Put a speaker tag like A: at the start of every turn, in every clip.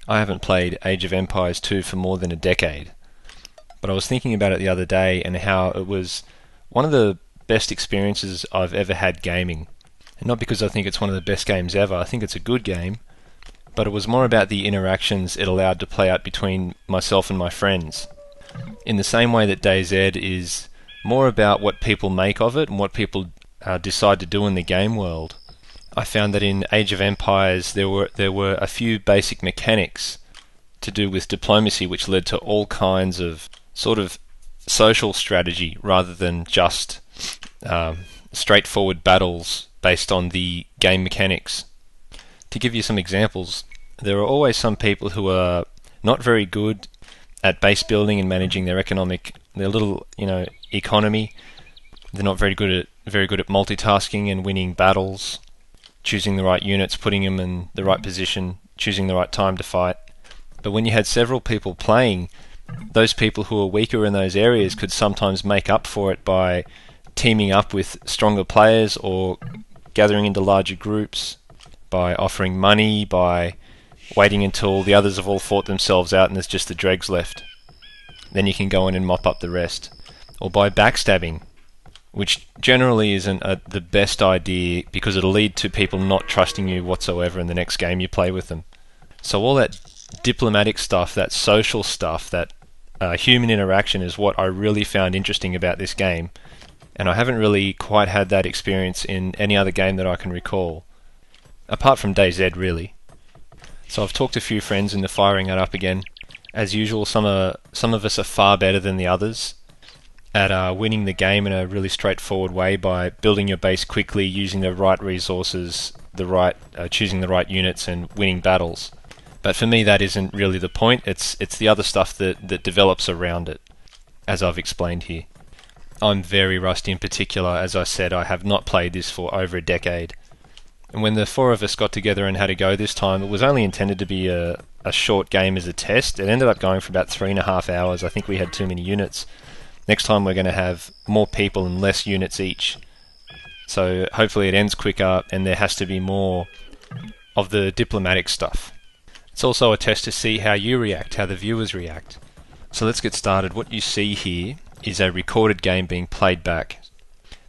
A: I haven't played Age of Empires 2 for more than a decade, but I was thinking about it the other day and how it was one of the best experiences I've ever had gaming. And not because I think it's one of the best games ever, I think it's a good game, but it was more about the interactions it allowed to play out between myself and my friends. In the same way that DayZ is more about what people make of it and what people decide to do in the game world, I found that in Age of Empires there were a few basic mechanics to do with diplomacy which led to all kinds of sort of social strategy rather than just straightforward battles based on the game mechanics. To give you some examples, there are always some people who are not very good at base building and managing their little economy. They're not very good at multitasking and winning battles, choosing the right units, putting them in the right position, choosing the right time to fight. But when you had several people playing, those people who were weaker in those areas could sometimes make up for it by teaming up with stronger players or gathering into larger groups, by offering money, by waiting until the others have all fought themselves out and there's just the dregs left. Then you can go in and mop up the rest. Or by backstabbing, which generally isn't the best idea because it'll lead to people not trusting you whatsoever in the next game you play with them. So all that diplomatic stuff, that social stuff, that human interaction is what I really found interesting about this game, and I haven't really quite had that experience in any other game that I can recall, apart from DayZ really. So I've talked to a few friends into firing it up again. As usual, some of us are far better than the others at winning the game in a really straightforward way by building your base quickly, using the right resources, choosing the right units, and winning battles. But for me, that isn't really the point. It's the other stuff that develops around it, as I've explained here. I'm very rusty in particular. As I said, I have not played this for over a decade. And when the four of us got together and had a go this time, it was only intended to be a short game as a test. It ended up going for about 3.5 hours. I think we had too many units. Next time we're going to have more people and less units each. So hopefully it ends quicker and there has to be more of the diplomatic stuff. It's also a test to see how you react, how the viewers react. So let's get started. What you see here is a recorded game being played back.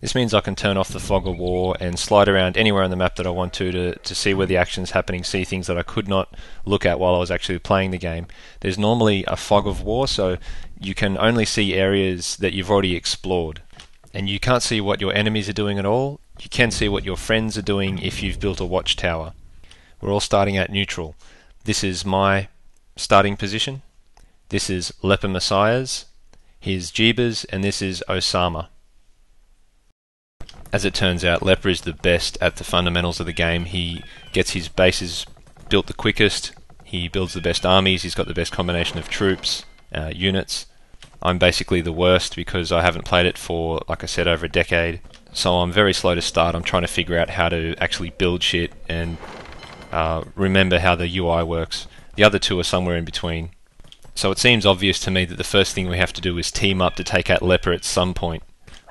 A: This means I can turn off the fog of war and slide around anywhere on the map that I want to see where the action's happening, see things that I could not look at while I was actually playing the game. There's normally a fog of war, so you can only see areas that you've already explored. And you can't see what your enemies are doing at all. You can see what your friends are doing if you've built a watchtower. We're all starting at neutral. This is my starting position. This is Leper Messiah's. Here's Jeebus, and this is Osama. As it turns out, Leper is the best at the fundamentals of the game. He gets his bases built the quickest, he builds the best armies, he's got the best combination of troops, units. I'm basically the worst because I haven't played it for, like I said, over a decade. So I'm very slow to start. I'm trying to figure out how to actually build shit and remember how the UI works. The other two are somewhere in between. So it seems obvious to me that the first thing we have to do is team up to take out Leper at some point.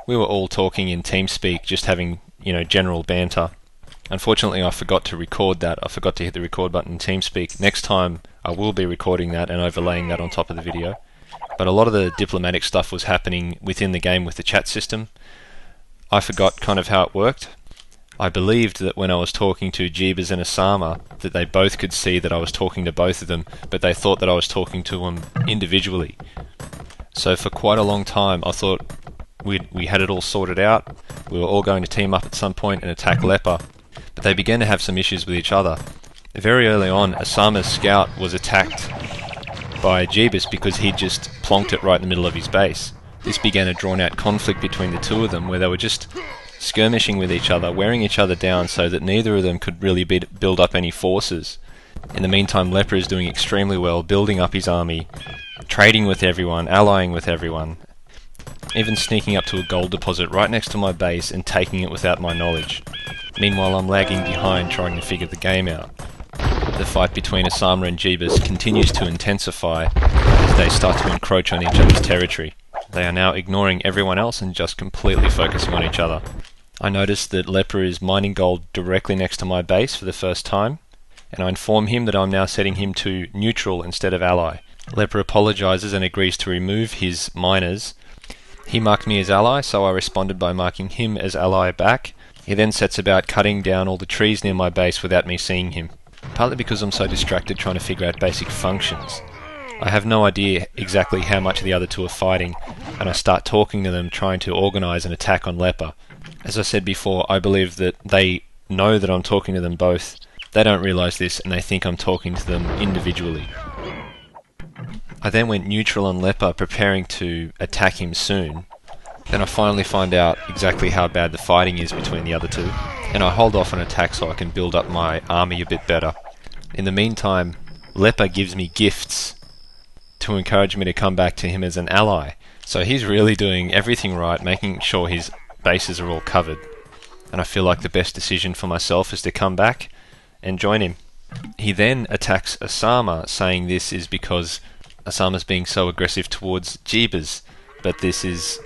A: We were all talking in TeamSpeak, just having, general banter. Unfortunately, I forgot to record that. I forgot to hit the record button in TeamSpeak. Next time, I will be recording that and overlaying that on top of the video. But a lot of the diplomatic stuff was happening within the game with the chat system. I forgot kind of how it worked. I believed that when I was talking to Jeebus and Osama, that they both could see that I was talking to both of them, but they thought that I was talking to them individually. So for quite a long time, I thought we had it all sorted out. We were all going to team up at some point and attack Leper, but they began to have some issues with each other. Very early on, Osama's scout was attacked by Jeebus because he just plonked it right in the middle of his base. This began a drawn-out conflict between the two of them where they were just skirmishing with each other, wearing each other down so that neither of them could really build up any forces. In the meantime, Leper is doing extremely well, building up his army, trading with everyone, allying with everyone, even sneaking up to a gold deposit right next to my base and taking it without my knowledge. Meanwhile, I'm lagging behind trying to figure the game out. The fight between Osama and Jeebus continues to intensify as they start to encroach on each other's territory. They are now ignoring everyone else and just completely focusing on each other. I noticed that Leper is mining gold directly next to my base for the first time, and I inform him that I'm now setting him to neutral instead of ally. Leper apologises and agrees to remove his miners. He marked me as ally, so I responded by marking him as ally back. He then sets about cutting down all the trees near my base without me seeing him, partly because I'm so distracted trying to figure out basic functions. I have no idea exactly how much the other two are fighting, and I start talking to them, trying to organise an attack on Leper. As I said before, I believe that they know that I'm talking to them both. They don't realise this, and they think I'm talking to them individually. I then went neutral on Leper, preparing to attack him soon. Then I finally find out exactly how bad the fighting is between the other two, and I hold off on attack so I can build up my army a bit better. In the meantime, Leper gives me gifts to encourage me to come back to him as an ally. So he's really doing everything right, making sure his bases are all covered. And I feel like the best decision for myself is to come back and join him. He then attacks Osama, saying this is because Osama's being so aggressive towards Jeebus, but this is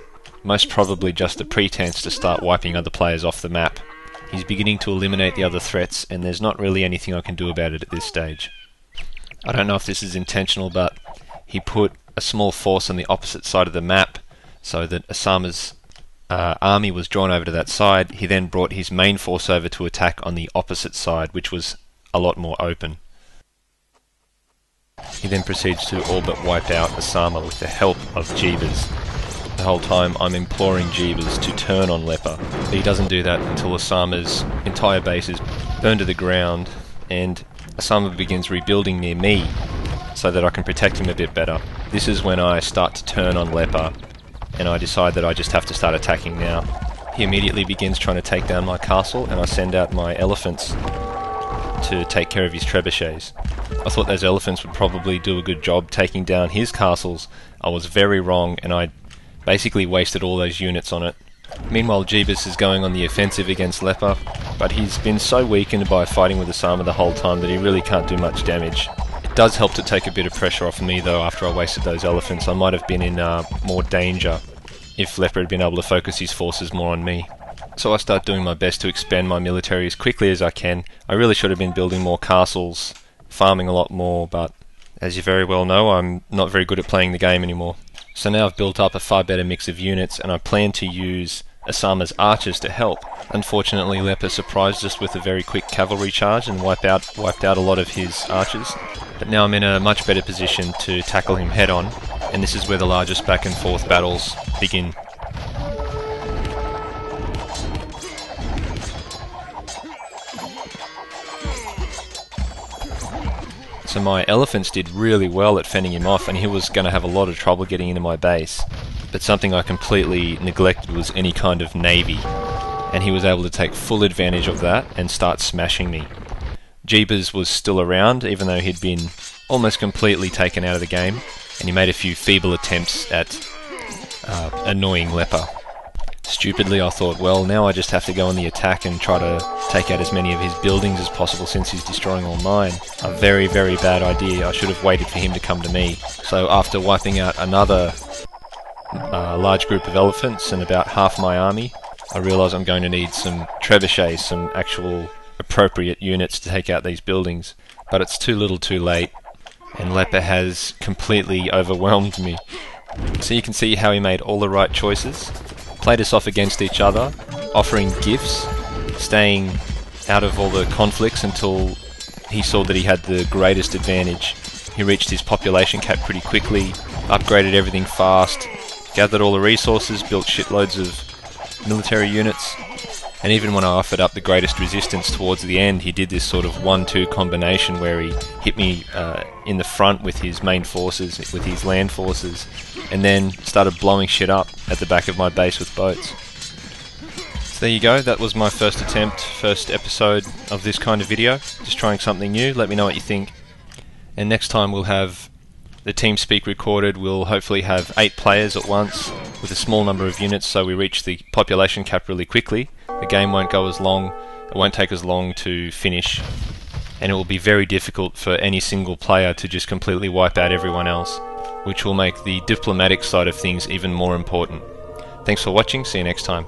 A: most probably just a pretense to start wiping other players off the map. He's beginning to eliminate the other threats, and there's not really anything I can do about it at this stage. I don't know if this is intentional, but he put a small force on the opposite side of the map so that Osama's army was drawn over to that side. He then brought his main force over to attack on the opposite side, which was a lot more open. He then proceeds to all but wipe out Osama with the help of Jeebus. The whole time I'm imploring Jeebus to turn on Leper, but he doesn't do that until Osama's entire base is burned to the ground and Osama begins rebuilding near me so that I can protect him a bit better. This is when I start to turn on Leper, and I decide that I just have to start attacking now. He immediately begins trying to take down my castle, and I send out my elephants to take care of his trebuchets. I thought those elephants would probably do a good job taking down his castles. I was very wrong, and I basically wasted all those units on it. Meanwhile, Jeebus is going on the offensive against Leper, but he's been so weakened by fighting with Osama the whole time that he really can't do much damage. It does help to take a bit of pressure off me though. After I wasted those elephants, I might have been in more danger if Leper had been able to focus his forces more on me. So I start doing my best to expand my military as quickly as I can. I really should have been building more castles, farming a lot more, but as you very well know, I'm not very good at playing the game anymore. So now I've built up a far better mix of units, and I plan to use Osama's archers to help. Unfortunately, Leper surprised us with a very quick cavalry charge and wiped out a lot of his archers. But now I'm in a much better position to tackle him head on, and this is where the largest back and forth battles begin. So my elephants did really well at fending him off, and he was going to have a lot of trouble getting into my base. But something I completely neglected was any kind of navy, and he was able to take full advantage of that and start smashing me. Jeebus was still around, even though he'd been almost completely taken out of the game, and he made a few feeble attempts at annoying Leper. Stupidly, I thought, well, now I just have to go on the attack and try to take out as many of his buildings as possible since he's destroying all mine. A very, very bad idea. I should have waited for him to come to me. So after wiping out another large group of elephants and about half my army, I realise I'm going to need some trebuchets, some actual appropriate units to take out these buildings. But it's too little too late, and Leper has completely overwhelmed me. So you can see how he made all the right choices. Played us off against each other, offering gifts, staying out of all the conflicts until he saw that he had the greatest advantage. He reached his population cap pretty quickly, upgraded everything fast, gathered all the resources, built shitloads of military units, and even when I offered up the greatest resistance towards the end, he did this sort of 1-2 combination where he hit me in the front with his main forces, with his land forces, and then started blowing shit up at the back of my base with boats. So there you go, that was my first attempt, first episode of this kind of video. Just trying something new, let me know what you think. And next time we'll have the TeamSpeak recorded. We'll hopefully have 8 players at once with a small number of units, so we reach the population cap really quickly. The game won't go as long, it won't take as long to finish, and it will be very difficult for any single player to just completely wipe out everyone else, which will make the diplomatic side of things even more important. Thanks for watching, see you next time.